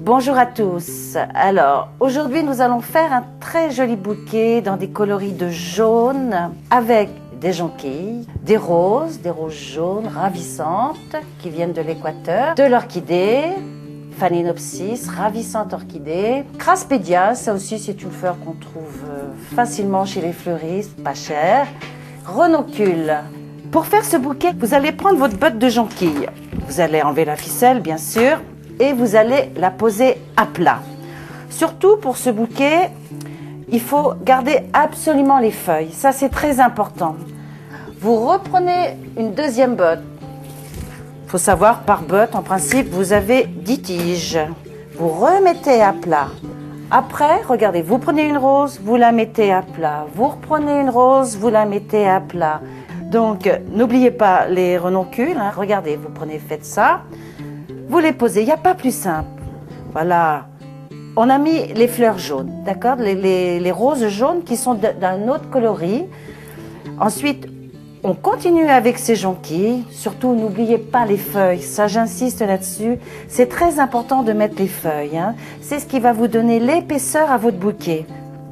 Bonjour à tous. Alors, aujourd'hui, nous allons faire un très joli bouquet dans des coloris de jaune avec des jonquilles, des roses jaunes ravissantes qui viennent de l'Équateur, de l'orchidée, Phalaenopsis, ravissante orchidée, Craspedia, ça aussi c'est une fleur qu'on trouve facilement chez les fleuristes, pas cher, Renoncule. Pour faire ce bouquet, vous allez prendre votre botte de jonquilles. Vous allez enlever la ficelle, bien sûr, et vous allez la poser à plat. Surtout pour ce bouquet, il faut garder absolument les feuilles. Ça, c'est très important. Vous reprenez une deuxième botte. Il faut savoir, par botte, en principe, vous avez 10 tiges. Vous remettez à plat. Après, regardez, vous prenez une rose, vous la mettez à plat. Vous reprenez une rose, vous la mettez à plat. Donc, n'oubliez pas les renoncules. Hein. Regardez, vous prenez, faites ça. Vous les posez, il n'y a pas plus simple. Voilà. On a mis les fleurs jaunes, d'accord, les roses jaunes qui sont d'un autre coloris. Ensuite, on continue avec ces jonquilles. Surtout, n'oubliez pas les feuilles. Ça, j'insiste là-dessus. C'est très important de mettre les feuilles. Hein. C'est ce qui va vous donner l'épaisseur à votre bouquet.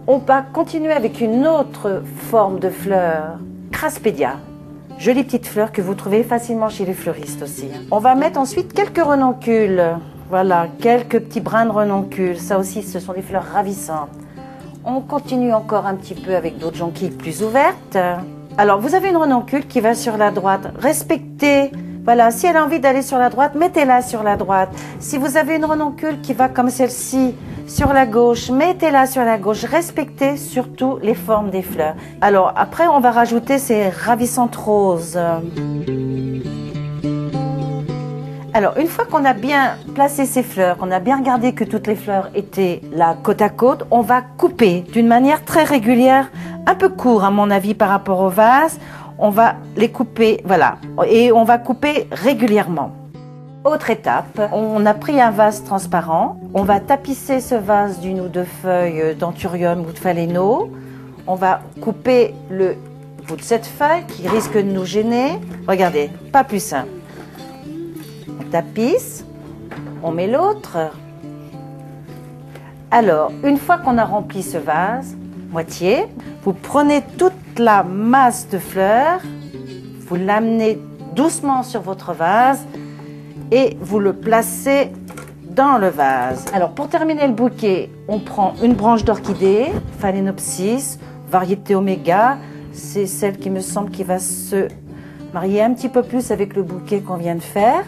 On va continuer avec une autre forme de fleur, Craspedia. Jolie petite fleur que vous trouvez facilement chez les fleuristes aussi. On va mettre ensuite quelques renoncules. Voilà, quelques petits brins de renoncules. Ça aussi, ce sont des fleurs ravissantes. On continue encore un petit peu avec d'autres jonquilles plus ouvertes. Alors, vous avez une renoncule qui va sur la droite. Respectez. Voilà, si elle a envie d'aller sur la droite, mettez-la sur la droite. Si vous avez une renoncule qui va comme celle-ci sur la gauche, mettez-la sur la gauche. Respectez surtout les formes des fleurs. Alors, après, on va rajouter ces ravissantes roses. Alors, une fois qu'on a bien placé ces fleurs, qu'on a bien regardé que toutes les fleurs étaient là côte à côte, on va couper d'une manière très régulière, un peu court à mon avis par rapport au vase. On va les couper, voilà, et on va couper régulièrement. Autre étape, on a pris un vase transparent, on va tapisser ce vase d'une ou deux feuilles d'anthurium ou de phaléno. On va couper le bout de cette feuille qui risque de nous gêner. Regardez, pas plus simple. On tapisse, on met l'autre. Alors, une fois qu'on a rempli ce vase, moitié, vous prenez toute la masse de fleurs, vous l'amenez doucement sur votre vase et vous le placez dans le vase. Alors, pour terminer le bouquet, on prend une branche d'orchidée, Phalaenopsis, variété Oméga. C'est celle qui me semble qui va se marier un petit peu plus avec le bouquet qu'on vient de faire.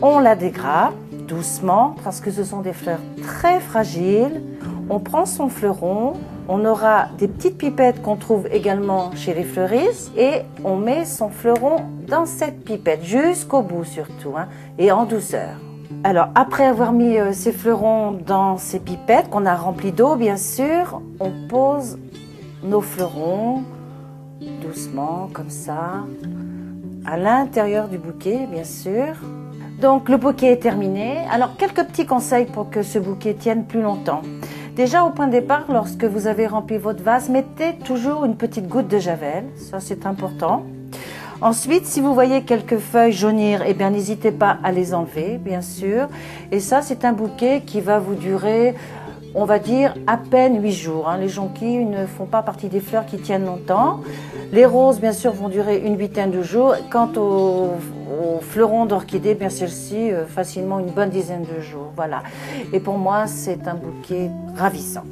On la dégrappe doucement parce que ce sont des fleurs très fragiles. On prend son fleuron, on aura des petites pipettes qu'on trouve également chez les fleuristes et on met son fleuron dans cette pipette jusqu'au bout surtout, hein, et en douceur. Alors après avoir mis ces fleurons dans ces pipettes qu'on a remplies d'eau bien sûr, on pose nos fleurons doucement comme ça à l'intérieur du bouquet bien sûr. Donc le bouquet est terminé. Alors quelques petits conseils pour que ce bouquet tienne plus longtemps. Déjà au point de départ, lorsque vous avez rempli votre vase, mettez toujours une petite goutte de javel, ça c'est important. Ensuite, si vous voyez quelques feuilles jaunir, eh bien n'hésitez pas à les enlever, bien sûr. Et ça c'est un bouquet qui va vous durer, on va dire, à peine 8 jours. Hein. Les jonquilles ne font pas partie des fleurs qui tiennent longtemps. Les roses, bien sûr, vont durer une huitaine de jours. Quant aux fleurons d'orchidée, bien celle-ci, facilement une bonne dizaine de jours. Voilà. Et pour moi, c'est un bouquet ravissant.